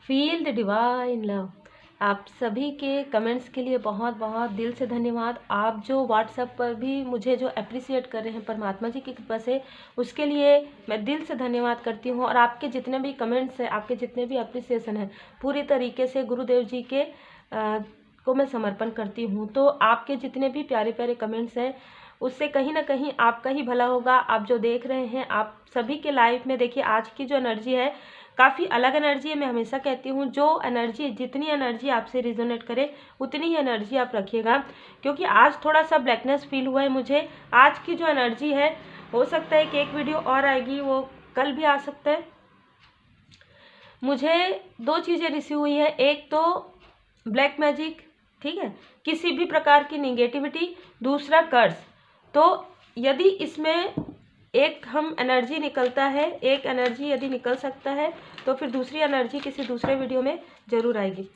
Feel the divine love. आप सभी के कमेंट्स के लिए बहुत बहुत दिल से धन्यवाद। आप जो व्हाट्सएप पर भी मुझे जो अप्रिसिएट कर रहे हैं परमात्मा जी की कृपा से, उसके लिए मैं दिल से धन्यवाद करती हूँ। और आपके जितने भी कमेंट्स हैं, आपके जितने भी अप्रिसिएशन हैं, पूरी तरीके से गुरुदेव जी के को मैं समर्पण करती हूँ। तो आपके जितने भी प्यारे प्यारे कमेंट्स हैं, उससे कहीं ना कहीं आपका ही भला होगा। आप जो देख रहे हैं, आप सभी के लाइफ में देखिए, आज की जो एनर्जी है काफ़ी अलग एनर्जी है। मैं हमेशा कहती हूँ जो एनर्जी, जितनी एनर्जी आपसे रिजोनेट करे उतनी ही एनर्जी आप रखिएगा। क्योंकि आज थोड़ा सा ब्लैकनेस फील हुआ है मुझे। आज की जो एनर्जी है, हो सकता है कि एक वीडियो और आएगी, वो कल भी आ सकता है। मुझे 2 चीज़ें रिसीव हुई है। एक तो ब्लैक मैजिक, ठीक है, किसी भी प्रकार की निगेटिविटी। दूसरा कर्ज। तो यदि इसमें एक हम एनर्जी निकलता है, एक एनर्जी यदि निकल सकता है, तो फिर दूसरी एनर्जी किसी दूसरे वीडियो में ज़रूर आएगी।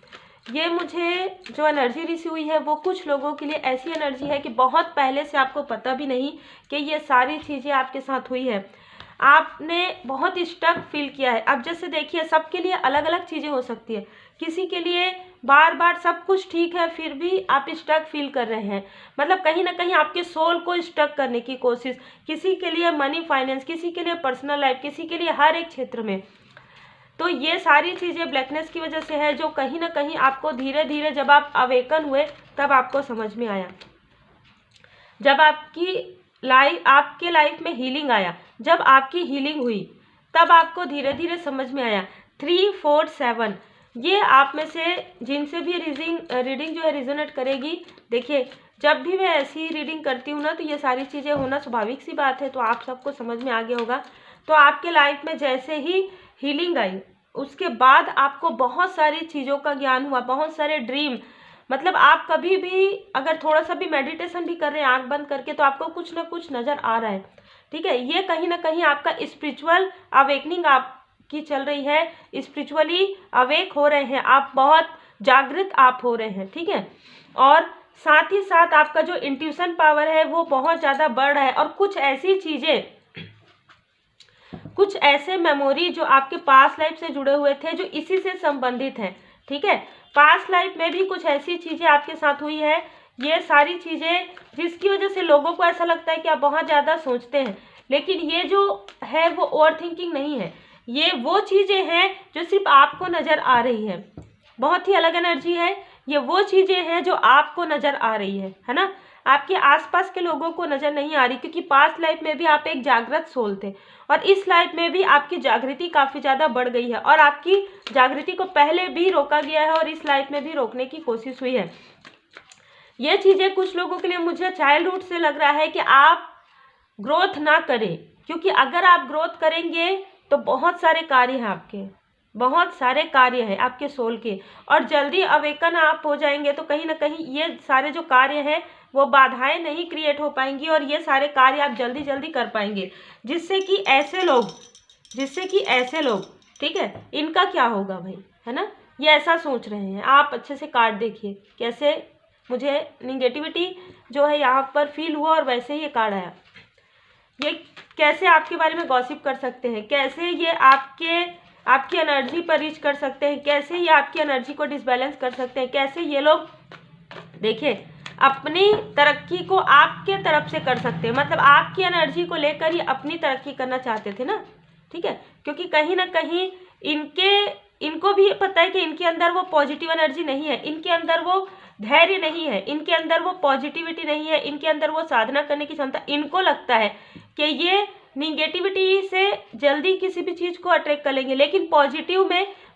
ये मुझे जो एनर्जी रिसीव हुई है वो कुछ लोगों के लिए ऐसी एनर्जी है कि बहुत पहले से आपको पता भी नहीं कि ये सारी चीज़ें आपके साथ हुई है। आपने बहुत स्टक फील किया है। अब जैसे देखिए, सबके लिए अलग अलग चीज़ें हो सकती है। किसी के लिए बार बार सब कुछ ठीक है फिर भी आप स्टक फील कर रहे हैं, मतलब कहीं ना कहीं आपके सोल को स्टक करने की कोशिश। किसी के लिए मनी फाइनेंस, किसी के लिए पर्सनल लाइफ, किसी के लिए हर एक क्षेत्र में। तो ये सारी चीज़ें ब्लैकनेस की वजह से है, जो कहीं ना कहीं आपको धीरे धीरे जब आप अवेकन हुए तब आपको समझ में आया। जब आपके लाइफ में हीलिंग आया, जब आपकी हीलिंग हुई, तब आपको धीरे धीरे समझ में आया। 3, 4, 7 ये आप में से जिनसे भी रीडिंग जो है रिजोनेट करेगी। देखिए, जब भी मैं ऐसी रीडिंग करती हूँ ना, तो ये सारी चीज़ें होना स्वाभाविक सी बात है। तो आप सबको समझ में आ गया होगा। तो आपके लाइफ में जैसे ही हीलिंग आई, उसके बाद आपको बहुत सारी चीज़ों का ज्ञान हुआ, बहुत सारे ड्रीम। मतलब आप कभी भी अगर थोड़ा सा भी मेडिटेशन भी कर रहे हैं आंख बंद करके, तो आपको कुछ ना कुछ नज़र आ रहा है, ठीक है। ये कहीं ना कहीं आपका स्पिरिचुअल अवेकनिंग आपकी चल रही है। स्पिरिचुअली अवेक हो रहे हैं आप, बहुत जागृत आप हो रहे हैं, ठीक है। और साथ ही साथ आपका जो इंट्यूशन पावर है वो बहुत ज़्यादा बढ़ रहा है। और कुछ ऐसी चीज़ें, कुछ ऐसे मेमोरी जो आपके पास्ट लाइफ से जुड़े हुए थे, जो इसी से संबंधित हैं, ठीक है। पास्ट लाइफ में भी कुछ ऐसी चीज़ें आपके साथ हुई है। ये सारी चीज़ें जिसकी वजह से लोगों को ऐसा लगता है कि आप बहुत ज़्यादा सोचते हैं, लेकिन ये जो है वो ओवर थिंकिंग नहीं है। ये वो चीज़ें हैं जो सिर्फ आपको नज़र आ रही है। बहुत ही अलग एनर्जी है। ये वो चीज़ें हैं जो आपको नज़र आ रही है ना। आपके आसपास के लोगों को नज़र नहीं आ रही, क्योंकि पास्ट लाइफ में भी आप एक जागृत सोल थे, और इस लाइफ में भी आपकी जागृति काफ़ी ज़्यादा बढ़ गई है। और आपकी जागृति को पहले भी रोका गया है और इस लाइफ में भी रोकने की कोशिश हुई है। ये चीज़ें कुछ लोगों के लिए मुझे चाइल्डहुड से लग रहा है कि आप ग्रोथ ना करें, क्योंकि अगर आप ग्रोथ करेंगे तो बहुत सारे कार्य हैं आपके, बहुत सारे कार्य हैं आपके सोल के, और जल्दी अवेकन आप हो जाएंगे तो कहीं ना कहीं ये सारे जो कार्य हैं वो बाधाएं नहीं क्रिएट हो पाएंगी, और ये सारे कार्य आप जल्दी जल्दी कर पाएंगे। जिससे कि ऐसे लोग, ठीक है, इनका क्या होगा भाई, है ना। ये ऐसा सोच रहे हैं। आप अच्छे से कार्ड देखिए, कैसे मुझे निगेटिविटी जो है यहाँ पर फील हुआ और वैसे ही ये कार्ड आया। ये कैसे आपके बारे में गॉसिप कर सकते हैं, कैसे ये आपकी एनर्जी पर रीच कर सकते हैं, कैसे ये आपकी एनर्जी को डिसबैलेंस कर सकते हैं, कैसे ये लोग देखिए अपनी तरक्की को आपके तरफ से कर सकते हैं। मतलब आपकी एनर्जी को लेकर ही अपनी तरक्की करना चाहते थे ना, ठीक है। क्योंकि कहीं ना कहीं इनको भी पता है कि इनके अंदर वो पॉजिटिव एनर्जी नहीं है, इनके अंदर वो धैर्य नहीं है, इनके अंदर वो पॉजिटिविटी नहीं है, इनके अंदर वो साधना करने की क्षमता। इनको लगता है कि ये निगेटिविटी से जल्दी किसी भी चीज़ को अट्रैक्ट कर लेंगे, लेकिन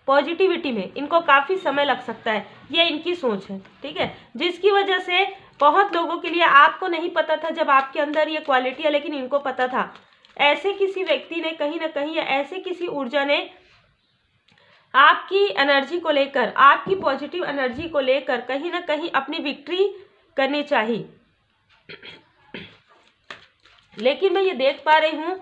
पॉजिटिविटी में इनको काफ़ी समय लग सकता है। ये इनकी सोच है, ठीक है। जिसकी वजह से बहुत लोगों के लिए, आपको नहीं पता था जब आपके अंदर ये क्वालिटी है, लेकिन इनको पता था। ऐसे किसी व्यक्ति ने कहीं ना कहीं, ऐसे किसी ऊर्जा ने आपकी एनर्जी को लेकर, आपकी पॉजिटिव एनर्जी को लेकर कहीं ना कहीं अपनी विक्ट्री करनी चाहिए। लेकिन मैं ये देख पा रही हूँ,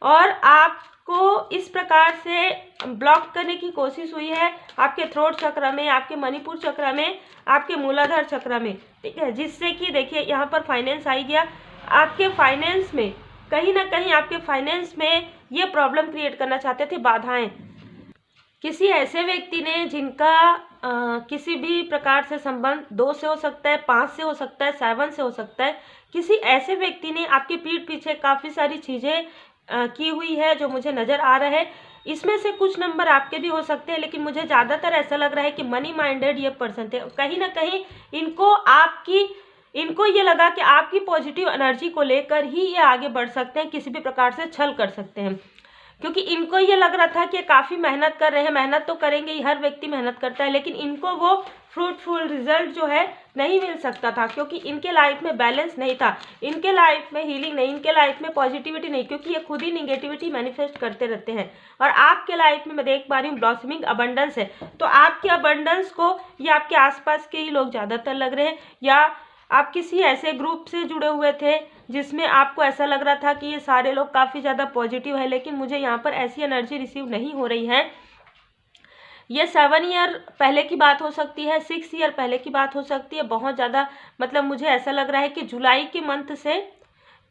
और आपको इस प्रकार से ब्लॉक करने की कोशिश हुई है आपके थ्रोट चक्र में, आपके मणिपुर चक्र में, आपके मूलाधार चक्र में, ठीक है। जिससे कि देखिए यहाँ पर फाइनेंस आई गया। आपके फाइनेंस में कहीं ना कहीं, आपके फाइनेंस में ये प्रॉब्लम क्रिएट करना चाहते थे, बाधाएं। किसी ऐसे व्यक्ति ने जिनका किसी भी प्रकार से संबंध 2 से हो सकता है, 5 से हो सकता है, 7 से हो सकता है, किसी ऐसे व्यक्ति ने आपकी पीठ पीछे काफ़ी सारी चीज़ें की हुई है जो मुझे नज़र आ रहा है। इसमें से कुछ नंबर आपके भी हो सकते हैं, लेकिन मुझे ज़्यादातर ऐसा लग रहा है कि मनी माइंडेड ये पर्सन थे। कहीं ना कहीं इनको ये लगा कि आपकी पॉजिटिव एनर्जी को लेकर ही ये आगे बढ़ सकते हैं, किसी भी प्रकार से छल कर सकते हैं, क्योंकि इनको ये लग रहा था कि काफ़ी मेहनत कर रहे हैं। मेहनत तो करेंगे ही, हर व्यक्ति मेहनत करता है, लेकिन इनको वो फ्रूटफुल रिजल्ट जो है नहीं मिल सकता था, क्योंकि इनके लाइफ में बैलेंस नहीं था, इनके लाइफ में हीलिंग नहीं, इनके लाइफ में पॉजिटिविटी नहीं, क्योंकि ये खुद ही निगेटिविटी मैनिफेस्ट करते रहते हैं। और आपके लाइफ में मैं देख पा रही हूँ ब्लॉसमिंग अबंडेंस है, तो आपके अबंडेंस को ये आपके आसपास के ही लोग ज़्यादातर लग रहे हैं, या आप किसी ऐसे ग्रुप से जुड़े हुए थे जिसमें आपको ऐसा लग रहा था कि ये सारे लोग काफ़ी ज़्यादा पॉजिटिव है, लेकिन मुझे यहाँ पर ऐसी एनर्जी रिसीव नहीं हो रही है। ये 7 ईयर पहले की बात हो सकती है, 6 ईयर पहले की बात हो सकती है, बहुत ज़्यादा मतलब मुझे ऐसा लग रहा है कि जुलाई के मंथ से,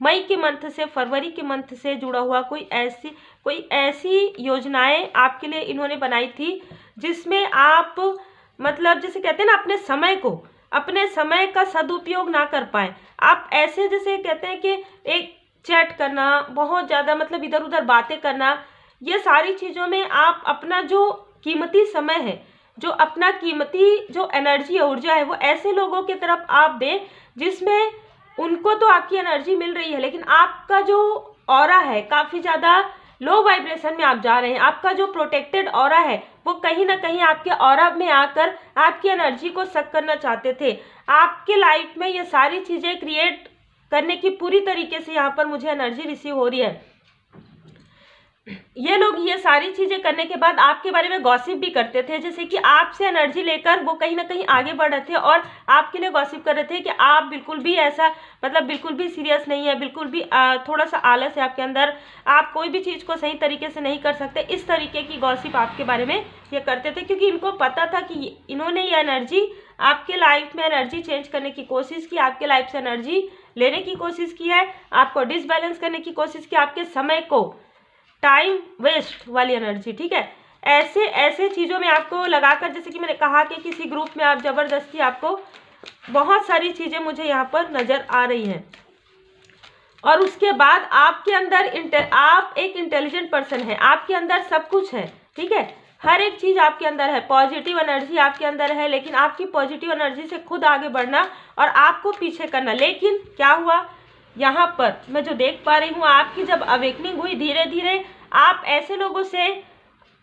मई के मंथ से, फरवरी के मंथ से जुड़ा हुआ कोई ऐसी योजनाएं आपके लिए इन्होंने बनाई थी जिसमें आप मतलब जैसे कहते हैं ना अपने समय का सदुपयोग ना कर पाए। आप ऐसे जैसे कहते हैं कि एक चैट करना, बहुत ज़्यादा मतलब इधर उधर बातें करना, ये सारी चीज़ों में आप अपना जो कीमती समय है, जो अपना कीमती जो एनर्जी है, ऊर्जा है, वो ऐसे लोगों की तरफ आप दें जिसमें उनको तो आपकी एनर्जी मिल रही है, लेकिन आपका जो ऑरा है काफ़ी ज़्यादा लो वाइब्रेशन में आप जा रहे हैं। आपका जो प्रोटेक्टेड ऑरा है वो कहीं ना कहीं आपके ऑरा में आकर आपकी एनर्जी को सक करना चाहते थे। आपके लाइफ में ये सारी चीज़ें क्रिएट करने की पूरी तरीके से यहाँ पर मुझे एनर्जी रिसीव हो रही है। ये लोग ये सारी चीज़ें करने के बाद आपके बारे में गॉसिप भी करते थे, जैसे कि आपसे एनर्जी लेकर वो कहीं ना कहीं आगे बढ़ रहे थे और आपके लिए गॉसिप कर रहे थे कि आप बिल्कुल भी ऐसा मतलब बिल्कुल भी सीरियस नहीं है, बिल्कुल भी थोड़ा सा आलस है आपके अंदर, आप कोई भी चीज़ को सही तरीके से नहीं कर सकते। इस तरीके की गॉसिप आपके बारे में ये करते थे, क्योंकि इनको पता था कि इन्होंने ये एनर्जी आपके लाइफ में एनर्जी चेंज करने की कोशिश की, आपके लाइफ से एनर्जी लेने की कोशिश की है, आपको डिसबैलेंस करने की कोशिश की, आपके समय को टाइम वेस्ट वाली एनर्जी, ठीक है। ऐसे चीज़ों में आपको लगाकर, जैसे कि मैंने कहा कि किसी ग्रुप में आप ज़बरदस्ती, आपको बहुत सारी चीज़ें मुझे यहाँ पर नज़र आ रही हैं। और उसके बाद आपके अंदर आप एक इंटेलिजेंट पर्सन है, आपके अंदर सब कुछ है, ठीक है, हर एक चीज़ आपके अंदर है, पॉजिटिव एनर्जी आपके अंदर है, लेकिन आपकी पॉजिटिव एनर्जी से खुद आगे बढ़ना और आपको पीछे करना। लेकिन क्या हुआ यहाँ पर मैं जो देख पा रही हूँ, आपकी जब अवेकनिंग हुई, धीरे धीरे आप ऐसे लोगों से,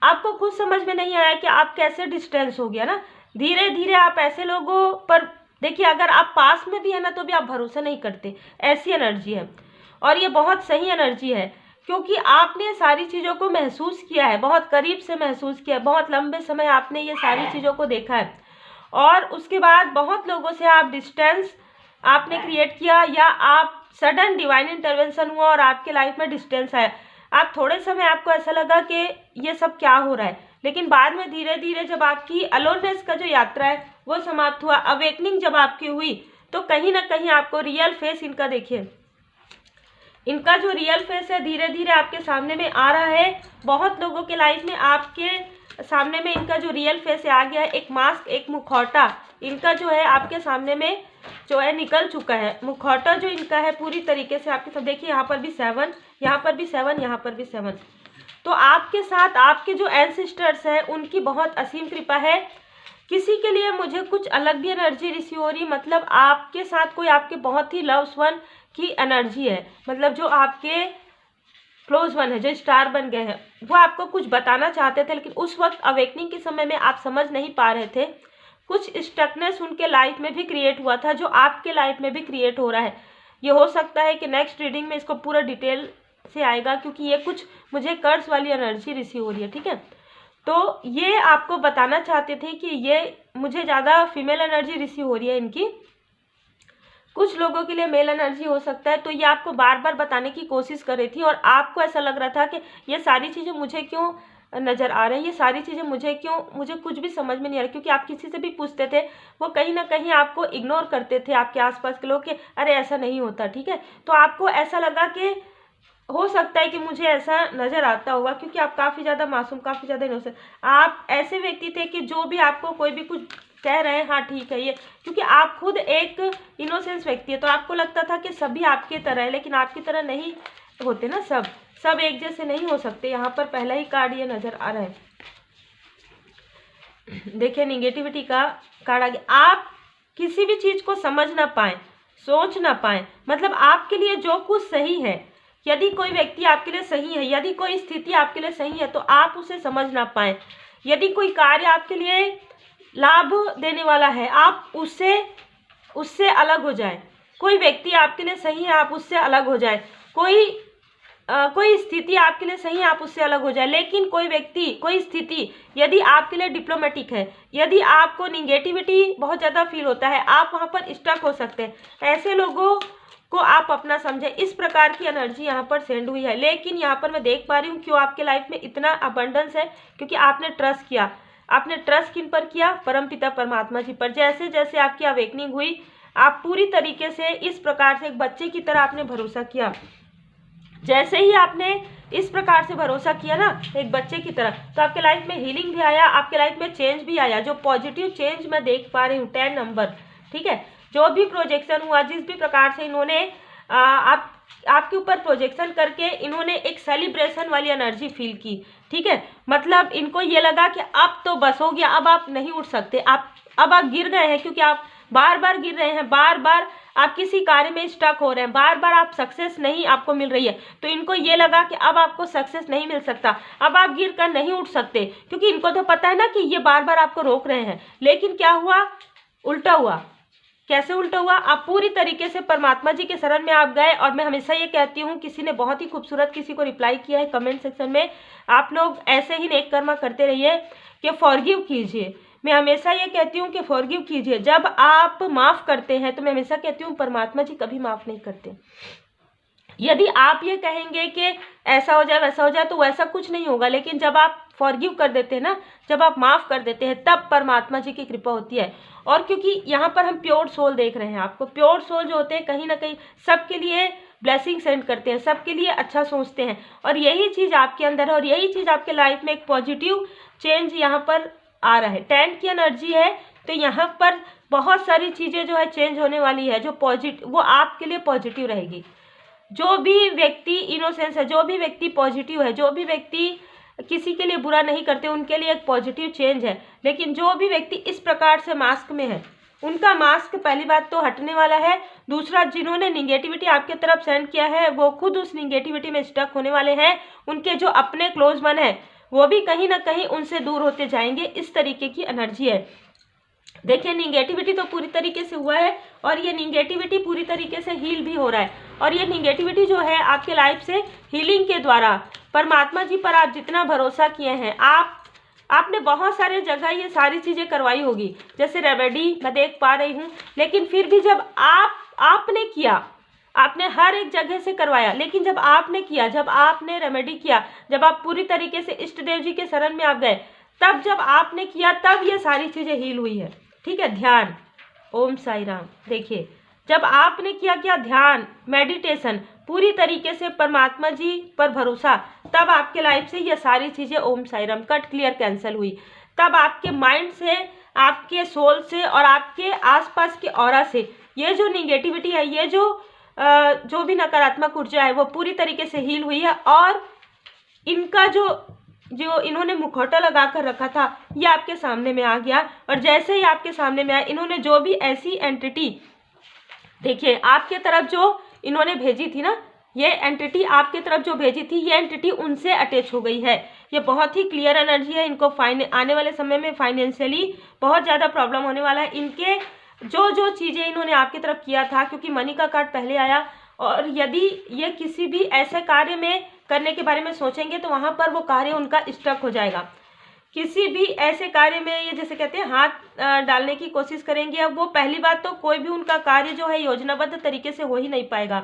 आपको खुद समझ में नहीं आया कि आप कैसे डिस्टेंस हो गया ना, धीरे धीरे आप ऐसे लोगों पर देखिए, अगर आप पास में भी है ना तो भी आप भरोसा नहीं करते, ऐसी एनर्जी है। और ये बहुत सही एनर्जी है, क्योंकि आपने सारी चीज़ों को महसूस किया है, बहुत करीब से महसूस किया है, बहुत लंबे समय आपने ये सारी चीज़ों को देखा है, और उसके बाद बहुत लोगों से आप डिस्टेंस आपने क्रिएट किया, या आप सडन डिवाइन इंटरवेंशन हुआ और आपके लाइफ में डिस्टेंस आया। आप थोड़े समय आपको ऐसा लगा कि ये सब क्या हो रहा है, लेकिन बाद में धीरे धीरे जब आपकी अलोननेस का जो यात्रा है वो समाप्त हुआ, अवेकनिंग जब आपकी हुई, तो कहीं ना कहीं आपको रियल फेस इनका देखिए, इनका जो रियल फेस है धीरे धीरे आपके सामने में आ रहा है। बहुत लोगों के लाइफ में आपके सामने में इनका जो रियल फेस आ गया है, एक मास्क, एक मुखौटा इनका जो है आपके सामने में जो है निकल चुका है। मुखौटा जो इनका है पूरी तरीके से आपके साथ, देखिए यहाँ पर भी 7, यहाँ पर भी 7, यहाँ पर भी 7। तो आपके साथ आपके जो एंसेस्टर्स हैं उनकी बहुत असीम कृपा है। किसी के लिए मुझे कुछ अलग भी एनर्जी रिसीव हो रही, मतलब आपके साथ कोई आपके बहुत ही लव्स वन की एनर्जी है, मतलब जो आपके क्लोज वन है, जो स्टार बन गए हैं, वो आपको कुछ बताना चाहते थे, लेकिन उस वक्त अवेकनिंग के समय में आप समझ नहीं पा रहे थे। कुछ स्टकनेस उनके लाइफ में भी क्रिएट हुआ था, जो आपके लाइफ में भी क्रिएट हो रहा है। ये हो सकता है कि नेक्स्ट रीडिंग में इसको पूरा डिटेल से आएगा, क्योंकि ये कुछ मुझे कर्स वाली एनर्जी रिसीव हो रही है, ठीक है। तो ये आपको बताना चाहते थे कि ये मुझे ज़्यादा फीमेल एनर्जी रिसीव हो रही है इनकी, कुछ लोगों के लिए मेल एनर्जी हो सकता है। तो ये आपको बार बार बताने की कोशिश कर रही थी, और आपको ऐसा लग रहा था कि ये सारी चीज़ें मुझे क्यों नज़र आ रही हैं, ये सारी चीज़ें मुझे क्यों, मुझे कुछ भी समझ में नहीं आ रहा, क्योंकि आप किसी से भी पूछते थे वो कहीं ना कहीं आपको इग्नोर करते थे, आपके आसपास के लोग, कि अरे ऐसा नहीं होता, ठीक है। तो आपको ऐसा लगा कि हो सकता है कि मुझे ऐसा नज़र आता होगा, क्योंकि आप काफ़ी ज़्यादा मासूम, काफ़ी ज़्यादा इनोसेंट, आप ऐसे व्यक्ति थे कि जो भी आपको कोई भी कुछ कह रहे हैं, हाँ ठीक है ये, क्योंकि आप खुद एक इनोसेंस व्यक्ति है, तो आपको लगता था कि सभी आपके तरह है, लेकिन आपकी तरह नहीं होते ना, सब एक जैसे नहीं हो सकते। यहाँ पर पहला ही कार्ड ये नज़र आ रहा है, देखिए निगेटिविटी का कार्ड आ गया। आप किसी भी चीज़ को समझ ना पाए, सोच ना पाए, मतलब आपके लिए जो कुछ सही है, यदि कोई व्यक्ति आपके लिए सही है, यदि कोई स्थिति आपके लिए सही है, तो आप उसे समझ ना पाए। यदि कोई कार्य आपके लिए लाभ देने वाला है, आप उससे अलग हो जाए। कोई व्यक्ति आपके लिए सही है, आप उससे अलग हो जाए। कोई स्थिति आपके लिए सही है, आप उससे अलग हो जाए। लेकिन कोई व्यक्ति, कोई स्थिति यदि आपके लिए डिप्लोमेटिक है, यदि आपको निगेटिविटी बहुत ज़्यादा फील होता है, आप वहाँ पर स्टक हो सकते हैं। ऐसे लोगों को आप अपना समझें। इस प्रकार की एनर्जी यहाँ पर सेंड हुई है। लेकिन यहाँ पर मैं देख पा रही हूँ क्यों आपके लाइफ में इतना अबंडेंस है, क्योंकि आपने ट्रस्ट किया। आपने ट्रस्ट किन पर किया? परमपिता परमात्मा जी पर। जैसे जैसे आपकी अवेकनिंग हुई, आप पूरी तरीके से इस प्रकार से एक बच्चे की तरह आपने भरोसा किया। जैसे ही आपने इस प्रकार से भरोसा किया ना एक बच्चे की तरह, तो आपके लाइफ में हीलिंग भी आया, आपके लाइफ में चेंज भी आया। जो पॉजिटिव चेंज मैं देख पा रही हूँ, 10 नंबर, ठीक है। जो भी प्रोजेक्शन हुआ, जिस भी प्रकार से इन्होंने आपके ऊपर प्रोजेक्शन करके इन्होंने एक सेलिब्रेशन वाली एनर्जी फील की, ठीक है। मतलब इनको ये लगा कि अब तो बस हो गया, अब आप नहीं उठ सकते, अब आप गिर गए हैं, क्योंकि आप बार बार गिर रहे हैं, बार बार आप किसी कार्य में स्टक हो रहे हैं, बार बार आप सक्सेस नहीं आपको मिल रही है। तो इनको ये लगा कि अब आपको सक्सेस नहीं मिल सकता, अब आप गिर कर नहीं उठ सकते, क्योंकि इनको तो पता है ना कि ये बार बार आपको रोक रहे हैं। लेकिन क्या हुआ? उल्टा हुआ। कैसे उल्टा हुआ? आप पूरी तरीके से परमात्मा जी के शरण में आप गए। और मैं हमेशा ये कहती हूँ, किसी ने बहुत ही खूबसूरत किसी को रिप्लाई किया है कमेंट सेक्शन में, आप लोग ऐसे ही नेक कर्म करते रहिए कि फॉरगिव कीजिए। मैं हमेशा ये कहती हूँ कि फॉरगिव कीजिए। जब आप माफ़ करते हैं, तो मैं हमेशा कहती हूँ परमात्मा जी कभी माफ़ नहीं करते। यदि आप ये कहेंगे कि ऐसा हो जाए वैसा हो जाए, तो वैसा कुछ नहीं होगा। लेकिन जब आप फॉरगिव कर देते हैं ना, जब आप माफ़ कर देते हैं, तब परमात्मा जी की कृपा होती है। और क्योंकि यहाँ पर हम प्योर सोल देख रहे हैं, आपको प्योर सोल जो होते हैं कहीं ना कहीं सबके लिए ब्लेसिंग सेंड करते हैं, सबके लिए अच्छा सोचते हैं। और यही चीज़ आपके अंदर है, और यही चीज़ आपके लाइफ में एक पॉजिटिव चेंज यहाँ पर आ रहा है। 10 की एनर्जी है, तो यहाँ पर बहुत सारी चीज़ें जो है चेंज होने वाली है, जो पॉजिटिव, वो आपके लिए पॉजिटिव रहेगी। जो भी व्यक्ति इनोसेंस है, जो भी व्यक्ति पॉजिटिव है, जो भी व्यक्ति किसी के लिए बुरा नहीं करते, उनके लिए एक पॉजिटिव चेंज है। लेकिन जो भी व्यक्ति इस प्रकार से मास्क में है, उनका मास्क पहली बात तो हटने वाला है। दूसरा, जिन्होंने निगेटिविटी आपके तरफ सेंड किया है, वो खुद उस निगेटिविटी में स्टक होने वाले हैं। उनके जो अपने क्लोज वन है, वो भी कहीं ना कहीं उनसे दूर होते जाएंगे। इस तरीके की एनर्जी है। देखिए, निगेटिविटी तो पूरी तरीके से हुआ है, और ये निगेटिविटी पूरी तरीके से हील भी हो रहा है। और ये निगेटिविटी जो है आपके लाइफ से हीलिंग के द्वारा, परमात्मा जी पर आप जितना भरोसा किए हैं, आपने बहुत सारे जगह ये सारी चीज़ें करवाई होगी, जैसे रेमेडी मैं देख पा रही हूँ। लेकिन फिर भी जब आपने किया, आपने हर एक जगह से करवाया, लेकिन जब आपने किया, जब आपने रेमेडी किया, जब आप पूरी तरीके से इष्ट देव जी के शरण में आप गए, तब जब आपने किया, तब ये सारी चीज़ें हील हुई है, ठीक है। ध्यान, ओम साई राम। देखिए, जब आपने किया क्या? ध्यान, मेडिटेशन, पूरी तरीके से परमात्मा जी पर भरोसा, तब आपके लाइफ से ये सारी चीज़ें Om Sai Ram cut clear cancel हुई। तब आपके माइंड से, आपके सोल से और आपके आसपास के ऑरा से ये जो निगेटिविटी है, ये जो भी नकारात्मक ऊर्जा है, वो पूरी तरीके से हील हुई है। और इनका जो इन्होंने मुखौटा लगा कर रखा था, ये आपके सामने में आ गया। और जैसे ही आपके सामने में आया, इन्होंने जो भी ऐसी एंटिटी, देखिए आपके तरफ जो इन्होंने भेजी थी ना, ये एंटिटी आपके तरफ जो भेजी थी, ये एंटिटी उनसे अटैच हो गई है। ये बहुत ही क्लियर एनर्जी है। इनको आने वाले समय में फाइनेंशियली बहुत ज़्यादा प्रॉब्लम होने वाला है। इनके जो चीज़ें इन्होंने आपकी तरफ किया था, क्योंकि मनी का कार्ड पहले आया, और यदि ये किसी भी ऐसे कार्य में करने के बारे में सोचेंगे, तो वहाँ पर वो कार्य उनका स्टक हो जाएगा। किसी भी ऐसे कार्य में ये जैसे कहते हैं हाथ डालने की कोशिश करेंगे, अब वो पहली बात तो कोई भी उनका कार्य जो है योजनाबद्ध तरीके से हो ही नहीं पाएगा।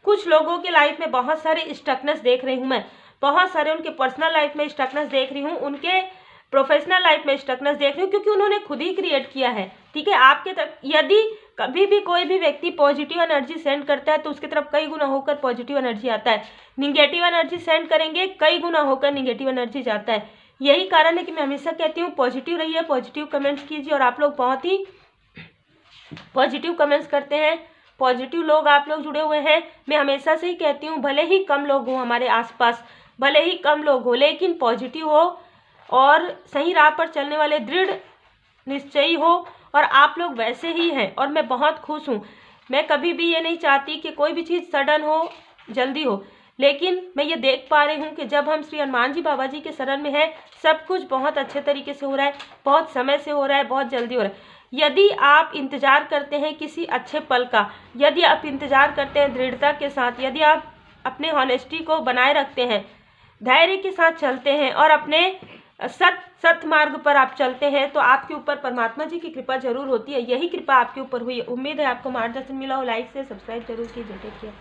कुछ लोगों के लाइफ में बहुत सारे स्टकनेस देख रही हूँ मैं, बहुत सारे उनके पर्सनल लाइफ में स्टकनेस देख रही हूँ, उनके प्रोफेशनल लाइफ में स्टकनेस देख रही हूँ, क्योंकि उन्होंने खुद ही क्रिएट किया है, ठीक है। आपके तक यदि कभी भी कोई भी व्यक्ति पॉजिटिव एनर्जी सेंड करता है तो उसकी तरफ कई गुना होकर पॉजिटिव एनर्जी आता है। निगेटिव एनर्जी सेंड करेंगे कई गुना होकर निगेटिव एनर्जी जाता है। यही कारण है कि मैं हमेशा कहती हूँ पॉजिटिव रहिए, पॉजिटिव कमेंट्स कीजिए। और आप लोग बहुत ही पॉजिटिव कमेंट्स करते हैं, पॉजिटिव लोग आप लोग जुड़े हुए हैं। मैं हमेशा से ही कहती हूँ भले ही कम लोग हों हमारे आसपास, भले ही कम लोग हो, लेकिन पॉजिटिव हो और सही राह पर चलने वाले दृढ़ निश्चयी हो। और आप लोग वैसे ही हैं और मैं बहुत खुश हूँ। मैं कभी भी ये नहीं चाहती कि कोई भी चीज़ सडन हो, जल्दी हो, लेकिन मैं ये देख पा रही हूँ कि जब हम श्री हनुमान जी बाबा जी के शरण में हैं सब कुछ बहुत अच्छे तरीके से हो रहा है, बहुत समय से हो रहा है, बहुत जल्दी हो रहा है। यदि आप इंतज़ार करते हैं किसी अच्छे पल का, यदि आप इंतज़ार करते हैं दृढ़ता के साथ, यदि आप अपने हॉनेस्टी को बनाए रखते हैं, धैर्य के साथ चलते हैं और अपने सत मार्ग पर आप चलते हैं तो आपके ऊपर परमात्मा जी की कृपा जरूर होती है। यही कृपा आपके ऊपर हुई है। उम्मीद है आपको मार्गदर्शन मिला हो। लाइक से सब्सक्राइब जरूर कीजिए। Take care.